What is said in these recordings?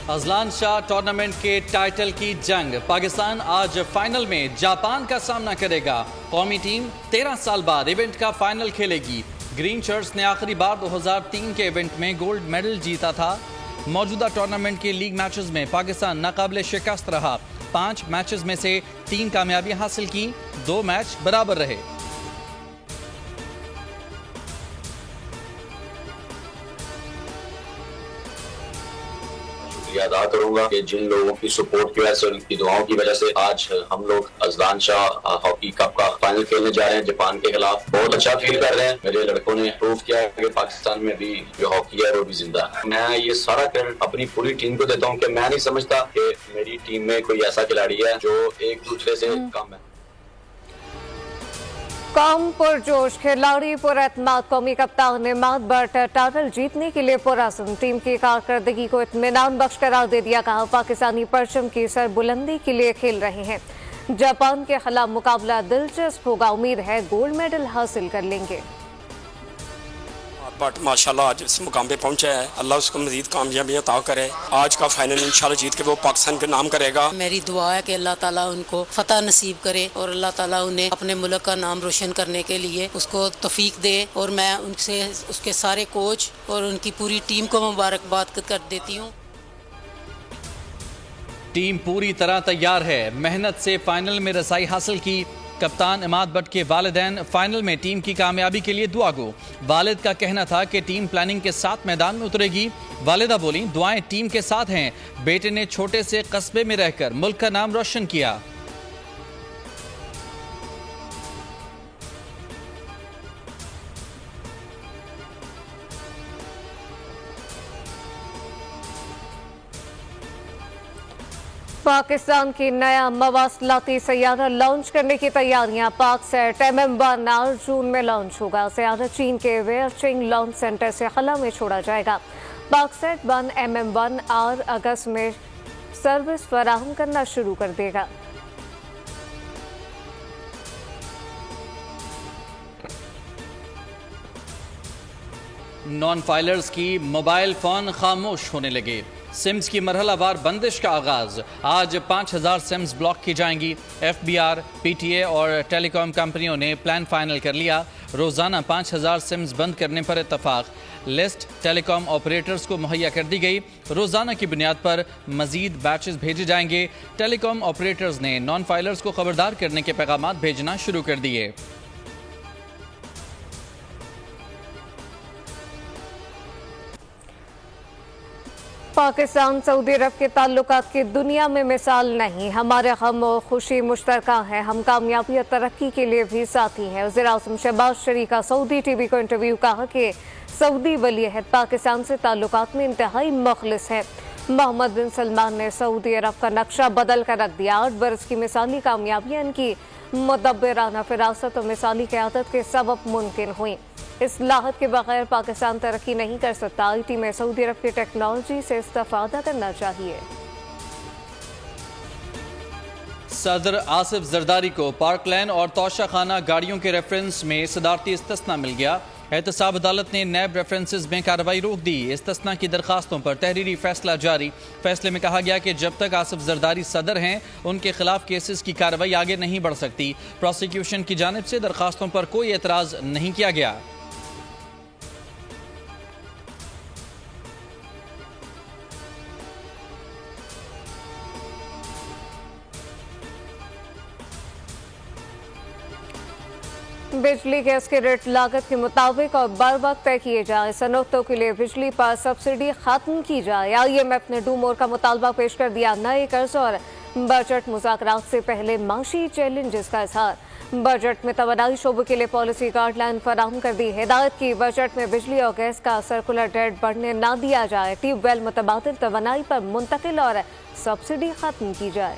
Azlan Shah tournament के title की जंग। पाकिस्तान आज फाइनल में जापान का सामना करेगा। कौमी टीम 13 साल बाद इवेंट का फाइनल खेलेगी। ग्रीन शर्ट्स ने आखिरी बार 2003 के इवेंट में गोल्ड मेडल जीता था। मौजूदा टूर्नामेंट के लीग मैचेस में पाकिस्तान नाकाबिले शिकस्त रहा। 5 मैचेस में से 3 कामयाबियां हासिल की, 2 मैच बराबर रहे। अदा करूंगा कि जिन लोगों की सपोर्ट की वजह से, उनकी दुआओं की वजह से आज हम लोग अजलान शाह हॉकी कप का फाइनल खेलने जा रहे हैं जापान के खिलाफ। बहुत अच्छा फील कर रहे हैं। मेरे लड़कों ने प्रूव किया है कि पाकिस्तान में भी जो हॉकी है वो भी जिंदा है। मैं ये सारा क्रेडिट अपनी पूरी टीम को देता हूँ कि मैं नहीं समझता कि मेरी टीम में कोई ऐसा खिलाड़ी है जो एक दूसरे से कम है। कौम पुरजोश, खिलाड़ी पुरएतमाद, कौमी कप्तान इमाद बट टाइटल जीतने के लिए पुरअज़्म, टीम की कारकर्दगी को इत्मीनान बख्श करार दे दिया। कहा पाकिस्तानी परचम की सरबुलंदी के लिए खेल रहे हैं। जापान के खिलाफ मुकाबला दिलचस्प होगा। उम्मीद है गोल्ड मेडल हासिल कर लेंगे। बट माशाल्लाह आज इस मुकाम पे पहुंचा है। अल्लाह उसको मजीद कामयाबियां अता करे। आज का फाइनल इंशाल्लाह जीत के वो पाकिस्तान के नाम करेगा। मेरी दुआ है कि अल्लाह ताला उनको फतह नसीब करे और अल्लाह ताला उन्हें अपने मुल्क का नाम रोशन करने के लिए उसको तौफीक दे। और मैं उनसे उसके सारे कोच और उनकी पूरी टीम को मुबारकबाद कर देती हूँ। टीम पूरी तरह तैयार है। मेहनत से फाइनल में रसाई हासिल की। कप्तान इमाद बट के वालिदैन फाइनल में टीम की कामयाबी के लिए दुआ गो। वालिद का कहना था कि टीम प्लानिंग के साथ मैदान में उतरेगी। वालिदा बोली, दुआएं टीम के साथ हैं। बेटे ने छोटे से कस्बे में रहकर मुल्क का नाम रोशन किया। पाकिस्तान की नया मवासलाती सैयारा लॉन्च करने की तैयारियां। पाक सेट MM-1R जून में लॉन्च होगा। सैयारा चीन के वेयरचिंग लॉन्च सेंटर से खला में छोड़ा जाएगा। पाक सेट 1 MM-1R अगस्त में सर्विस फराहम करना शुरू कर देगा। नॉन फाइलर्स की मोबाइल फोन खामोश होने लगे। सिम्स की मरहलावार बंदिश का आगाज। आज 5000 सिम्स ब्लॉक की जाएंगी। FBR, PTA और टेलीकॉम कंपनियों ने प्लान फाइनल कर लिया। रोजाना 5000 सिम्स बंद करने पर इत्तफाक। लिस्ट टेलीकॉम ऑपरेटर्स को मुहैया कर दी गई। रोजाना की बुनियाद पर मजीद बैचेस भेजे जाएंगे। टेलीकॉम ऑपरेटर्स ने नॉन फाइलर्स को खबरदार करने के पैगाम भेजना शुरू कर दिए। पाकिस्तान सऊदी अरब के ताल्लुकात की दुनिया में मिसाल नहीं। हमारे गम और खुशी मुश्तरका है। हम कामयाबी और तरक्की के लिए भी साथी हैं। वज़ीर-ए-आज़म शहबाज शरीफ का सऊदी TV को इंटरव्यू। कहा कि सऊदी वली-ए-अहद पाकिस्तान से ताल्लुकात में इंतहाई मुखलिस है। मोहम्मद बिन सलमान ने सऊदी अरब का नक्शा बदल कर रख दिया। 8 बरस की मिसाली कामयाबियां इनकी मुदब्बिराना फिरासत और मिसाली क़यादत के सबब मुमकिन हुई। इस्लाहत के बगैर पाकिस्तान तरक्की नहीं कर सकता। IT में सऊदी अरब की टेक्नोलॉजी से इस्तेफादा करना चाहिए। सदर आसिफ जरदारी को पार्क लैन और तोशा खाना गाड़ियों के रेफरेंस में सदारती इस्तिस्ना मिल गया। एहतसाब अदालत ने नैब रेफरेंसेस में कार्रवाई रोक दी। इस्तिस्ना की दरखास्तों पर तहरीरी फैसला जारी। फैसले में कहा गया कि जब तक आसिफ जरदारी सदर हैं उनके खिलाफ केसेस की कार्रवाई आगे नहीं बढ़ सकती। प्रोसिक्यूशन की जानिब से दरखास्तों पर कोई एतराज नहीं किया गया। बिजली गैस के रेट लागत के मुताबिक और बर वक्त तय किए जाए। सनोतों के लिए बिजली पर सब्सिडी खत्म की जाए। IMF ने डू मोर का मुतालबा पेश कर दिया। नए कर्ज और बजट मुज़ाकरात से पहले माशी चैलेंजेस का इजहार। बजट में तवानाई शोबे के लिए पॉलिसी गाइडलाइन फराहम कर दी। हिदायत की बजट में बिजली और गैस का सर्कुलर डेट बढ़ने ना दिया जाए। ट्यूबवेल मुतबादिल तवानाई पर मुंतकिल और सब्सिडी खत्म की जाए।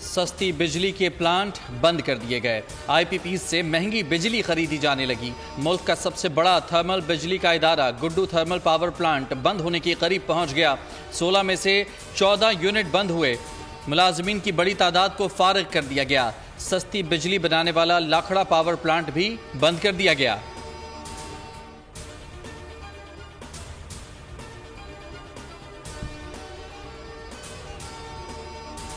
सस्ती बिजली के प्लांट बंद कर दिए गए। IPPs से महंगी बिजली खरीदी जाने लगी। मुल्क का सबसे बड़ा थर्मल बिजली का इदारा गुड्डू थर्मल पावर प्लांट बंद होने के करीब पहुंच गया। 16 में से 14 यूनिट बंद हुए। मुलाजमीन की बड़ी तादाद को फारिग कर दिया गया। सस्ती बिजली बनाने वाला लाखड़ा पावर प्लांट भी बंद कर दिया गया।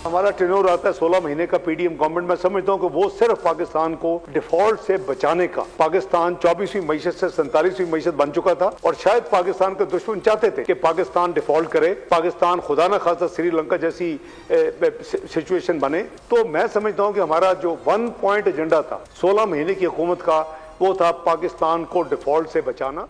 हमारा टेन्योर आता है 16 महीने का पीडीएम गवर्नमेंट। मैं समझता हूँ कि वो सिर्फ पाकिस्तान को डिफॉल्ट से बचाने का, पाकिस्तान 24वीं मईशत से 47वीं मईशत बन चुका था और शायद पाकिस्तान के दुश्मन चाहते थे कि पाकिस्तान डिफॉल्ट करे, पाकिस्तान खुदा न खासा श्रीलंका जैसी सिचुएशन बने। तो मैं समझता हूँ कि हमारा जो 1 पॉइंट एजेंडा था 16 महीने की हुकूमत का, वो था पाकिस्तान को डिफॉल्ट से बचाना।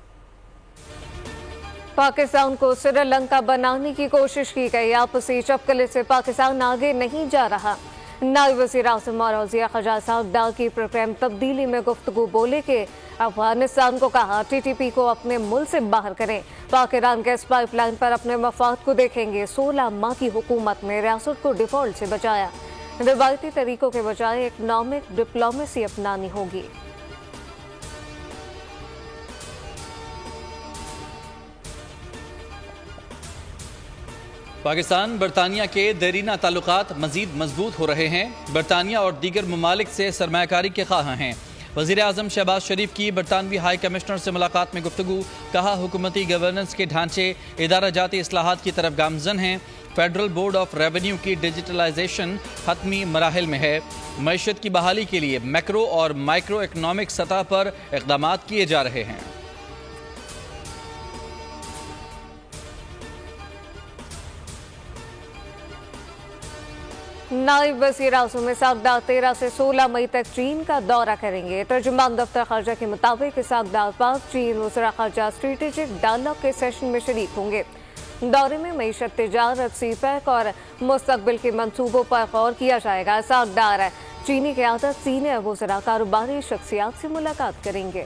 पाकिस्तान को श्रीलंका बनाने की कोशिश की गई। आपसी चपकले से पाकिस्तान आगे नहीं जा रहा। नायब वज़ीर आज़म और वज़ीर ख़ारजा सागदार की प्रोग्राम तब्दीली में गुफ्तगू बोले कि अफगानिस्तान को कहा टीटीपी को अपने मुल्क से बाहर करें। पाक ईरान गैस पाइपलाइन पर अपने मफाद को देखेंगे। 16 माह की हुकूमत ने रियासत को डिफॉल्ट से बचाया। रिवायती तरीकों के बजाय इकनॉमिक डिप्लोमेसी अपनानी होगी। पाकिस्तान बरतानिया के देरीना ताल्लुकात मजीद मजबूत हो रहे हैं। बरतानिया और दीगर ममालिक से सरमायाकारी के ख्वाह हैं। वज़ीर आज़म शहबाज शरीफ की बरतानवी हाई कमिश्नर से मुलाकात में गुफ्तगू। कहा हुकूमती गवर्नेंस के ढांचे इदारा जाती इस्लाहात की तरफ गामजन हैं। फेडरल बोर्ड ऑफ रेवेन्यू की डिजिटलाइजेशन हतमी मराहिल में है। मईशत की बहाली के लिए मैक्रो और माइक्रो इकनॉमिक सतह पर इक़दामात किए जा रहे हैं। नायब वज़ीर आज़म सागदार 13 से 16 मई तक चीन का दौरा करेंगे। तर्जुमान दफ्तर ख़ारजा के मुताबिक सागदार पाक चीन वज़ीर ख़ारजा स्ट्रेटेजिक डायलॉग के सेशन में शरीक होंगे। दौरे में मईशत, तिजारत, सीपैक और मुस्तकबिल के मंसूबों पर गौर किया जाएगा। सागदार चीनी क़यादत, सीनियर वज़रा, कारोबारी शख्सियात से मुलाकात करेंगे।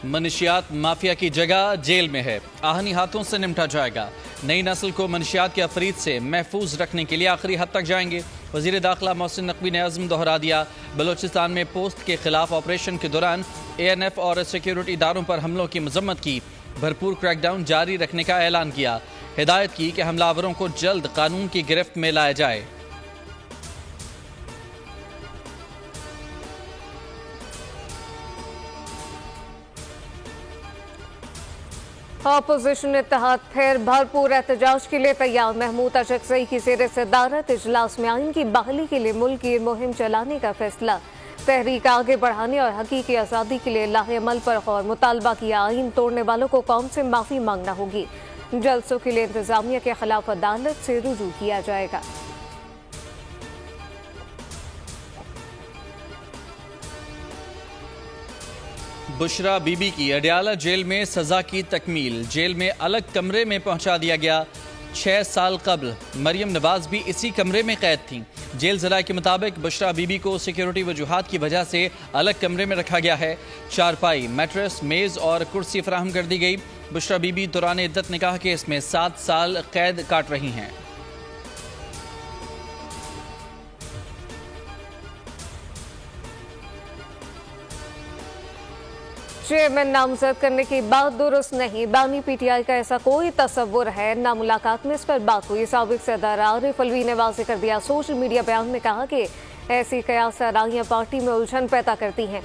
मनशियात माफिया की जगह जेल में है, आहनी हाथों से निपटा जाएगा। नई नस्ल को मनशियात के अफरीद से महफूज रखने के लिए आखिरी हद तक जाएंगे। वज़ीर दाखिला मोहसिन नकवी ने अज़्म दोहरा दिया। बलोचिस्तान में पोस्ट के खिलाफ ऑपरेशन के दौरान ANF और सिक्योरिटी इदारों पर हमलों की मजम्मत की। भरपूर क्रैकडाउन जारी रखने का ऐलान किया। हिदायत की कि हमलावरों को जल्द कानून की गिरफ्त में लाया जाए। अपोजिशन इत्तेहाद फिर भरपूर एहतजाज के लिए तैयार। महमूद अशरफी की ज़ेर सदारत इजलास में आइन की बहाली के लिए मुल्क की मुहिम चलाने का फैसला। तहरीक आगे बढ़ाने और हकीकी आज़ादी के लिए लाहे-अमल पर गौर। मुतालबा किया आइन तोड़ने वालों को कौम से माफ़ी मांगना होगी। जलसों के लिए इंतजामिया के खिलाफ अदालत से रुजू किया जाएगा। बुशरा बीबी की अडयाला जेल में सजा की तकमील। जेल में अलग कमरे में पहुंचा दिया गया। 6 साल कबल मरियम नवाज भी इसी कमरे में कैद थीं। जेल ज़राए के मुताबिक बुशरा बीबी को सिक्योरिटी वजूहात की वजह से अलग कमरे में रखा गया है। चारपाई, मैट्रेस, मेज़ और कुर्सी फराहम कर दी गई। बुशरा बीबी दौरान इद्दत ने कहा कि इसमें 7 साल कैद काट रही हैं। चेयरमैन नामजद करने की बात दुरुस्त नहीं। बानी PTI का ऐसा कोई तस्वुर है ना। मुलाकात में इस पर बात हुई। साबिक सदर आरिफ अलवी ने वाज़ेह कर दिया। सोशल मीडिया बयान में कहा कि ऐसी कयास आराइयां पार्टी में उलझन पैदा करती हैं।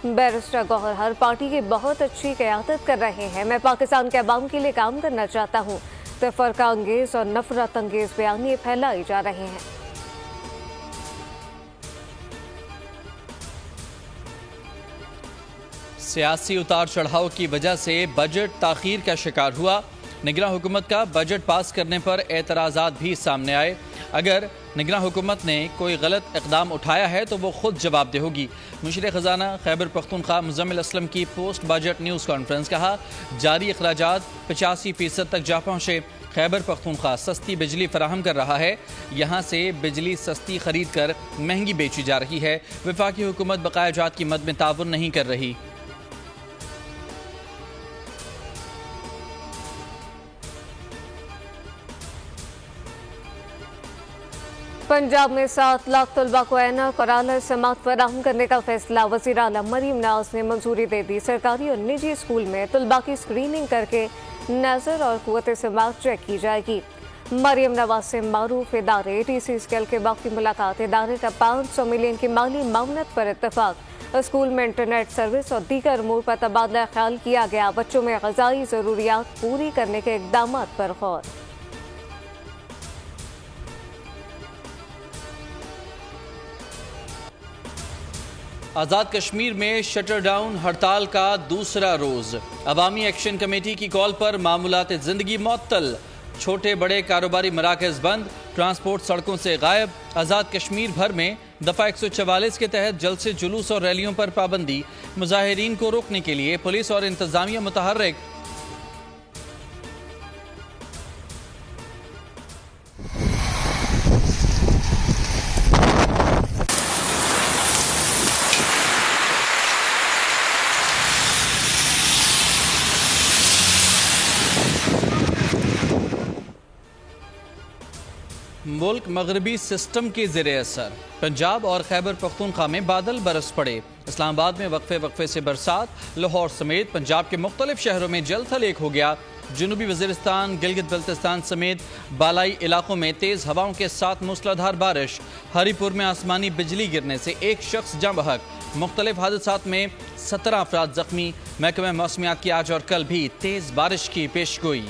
बैरिस्टर गौहर हर पार्टी की बहुत अच्छी क़यादत कर रहे हैं। मैं पाकिस्तान के अवाम के लिए काम करना चाहता हूँ। तफरका अंगेज और नफरत अंगेज बयानिए फैलाए जा रहे हैं। सियासी उतार चढ़ाव की वजह से बजट ताखीर का शिकार हुआ। निगरान हुकूमत का बजट पास करने पर एतराज़ात भी सामने आए। अगर निगरान हुकूमत ने कोई गलत इक़दाम उठाया है तो वो खुद जवाबदेह होगी। मुशीर ख़जाना खैबर पख्तूनख्वा मुज़म्मिल असलम की पोस्ट बजट न्यूज़ कॉन्फ्रेंस। कहा जारी अखराजात 85% तक जा पहुँचे। खैबर पख्तूनख्वा सस्ती बिजली फराहम कर रहा है। यहाँ से बिजली सस्ती खरीद कर महंगी बेची जा रही है। वफाकी हुकूमत बकाया जात की मद में ताउन नहीं कर रही। पंजाब में 7 लाख तलबा को ऐनक और आला समात फराहम करने का फैसला। वज़ीर आला मरियम नवाज ने मंजूरी दे दी। सरकारी और निजी स्कूल में तलबा की स्क्रीनिंग करके नज़र और कुव्वत समात चेक की जाएगी। मरियम नवाज से मारूफ इदारे TC स्केल के बाकी मुलाकात, इदारे का 500 मिलियन की माली मामनत पर इत्तफाक, स्कूल में इंटरनेट सर्विस और दीगर अमूर पर तबादला ख्याल किया गया, बच्चों में ग़िज़ाई ज़रूरियात पूरी करने के इक़दाम पर गौर। आज़ाद कश्मीर में शटर डाउन हड़ताल का दूसरा रोज, अवामी एक्शन कमेटी की कॉल पर मामूलात ज़िंदगी मुअत्तल, छोटे बड़े कारोबारी मराकज़ बंद, ट्रांसपोर्ट सड़कों से गायब। आज़ाद कश्मीर भर में दफ़ा 144 के तहत जलसे, जुलूस और रैलियों पर पाबंदी, मुजाहिरीन को रोकने के लिए पुलिस और इंतजामिया मुतहर्रिक। मुल्क मगरबी सिस्टम के ज़ेरे असर, पंजाब और खैबर पख्तूनख्वा में बादल बरस पड़े। इस्लामाबाद में वक्फे से बरसात, लाहौर समेत पंजाब के मुख्तलिफ शहरों में जल थल एक हो गया। जनूबी वज़ीरिस्तान, गिलगित बल्तिस्तान समेत बालाई इलाकों में तेज़ हवाओं के साथ मूसलाधार बारिश। हरीपुर में आसमानी बिजली गिरने से एक शख्स जाँ बहक, मुख्तलिफ हादसात में 17 अफराद जख्मी। महकमा मौसमियात की आज और कल भी तेज़ बारिश की पेशगोई।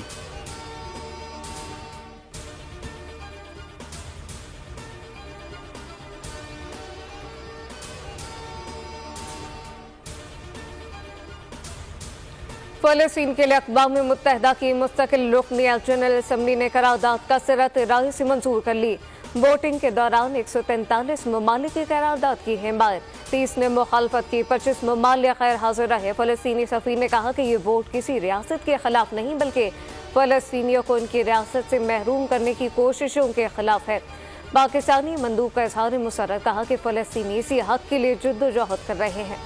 फ़लस्तीन के लिए अक़वाम मुत्तहिदा की मुस्तकिल रुकनिया जनरल असम्बली ने करारदाद कसरत राय से मंजूर कर ली। वोटिंग के दौरान 143 ममालिक की करारदाद की हिमायत, 30 ने मुखालफत की, 25 ममालिक गैर हाजिर रहे। फ़लस्तीनी सफ़ीर ने कहा कि ये वोट किसी रियासत के खिलाफ नहीं बल्कि फ़लस्तीनियों को उनकी रियासत से महरूम करने की कोशिशों के खिलाफ है। पाकिस्तानी मंदूब का इज़हार मुसर्रत, कहा कि फ़लस्तीनी इसी हक़ के लिए जद्दोजहद कर रहे हैं।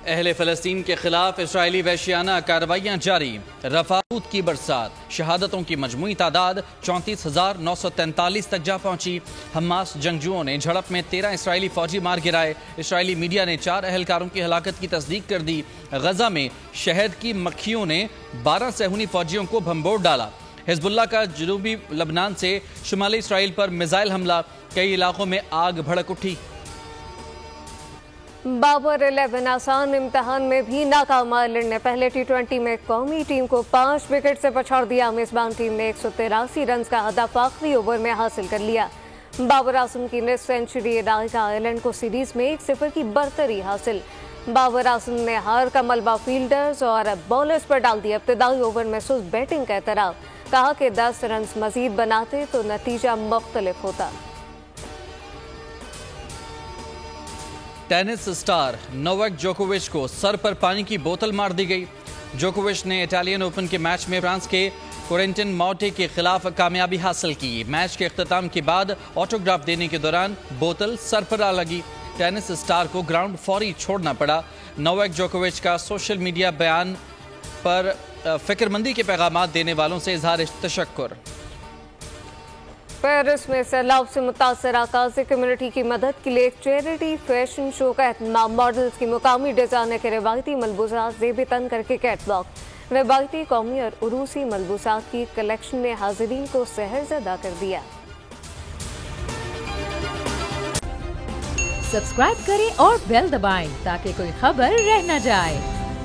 अहले फ़लस्तीन के खिलाफ इसराइली वहशियाना कार्रवाइयाँ जारी, रफ़ाऊत की बरसात, शहादतों की मजमूई तादाद 34,943 तक जा पहुंची। हमास जंगजुओं ने झड़प में 13 इसराइली फौजी मार गिराए। इसराइली मीडिया ने 4 अहलकारों की हलाकत की तस्दीक कर दी। गजा में शहद की मक्खियों ने 12 सहूनी फौजियों को भंबोड़ डाला। हिजबुल्लाह का जनूबी लबनान से शुमाली इसराइल पर मिसाइल हमला, कई इलाकों में आग भड़क उठी। बाबर 11 आसान इम्तहान में भी नाकाम आयरलैंड ने पहले T20 में कौमी टीम को 5 विकेट से पछाड़ दिया। मेजबान टीम ने 183 रन का हदफ आखिरी ओवर में हासिल कर लिया। बाबर आजम की निस्फ सेंचुरी अदाई का आयरलैंड को सीरीज में 1-0 की बरतरी हासिल। बाबर आजम ने हार का मलबा फील्डर्स और बॉलर्स पर डाल दिया। इब्तिदाई ओवर में सुस्त बैटिंग का एतराफ़, कहा कि 10 रन मजीद बनाते तो नतीजा मुख्तलिफ होता। टेनिस स्टार नोवाक जोकोविच को सर पर पानी की बोतल मार दी गई। जोकोविच ने इटालियन ओपन के मैच में फ्रांस के कोरेंटिन मॉर्टे के खिलाफ कामयाबी हासिल की। मैच के इख्तिताम के बाद ऑटोग्राफ देने के दौरान बोतल सर पर आ लगी। टेनिस स्टार को ग्राउंड फौरी छोड़ना पड़ा। नोवाक जोकोविच का सोशल मीडिया बयान पर फिक्रमंदी के पैगाम देने वालों से इजहार तशक्कुर। पेरिस में सैलाब से मुतासर आकाजी कम्युनिटी की मदद के लिए एक चैरिटी फैशन शो का एहतमाम। मॉडल्स की मुकामी डिजाइनर के रिवायती मलबूसात ज़ेब तन करके कैटवॉक, रिवायती कौमी और उरूसी मलबूसात की कलेक्शन ने हाजिरीन को सहरज़दा कर दिया। सब्सक्राइब करें और बेल दबाएं ताकि कोई खबर रह न जाए।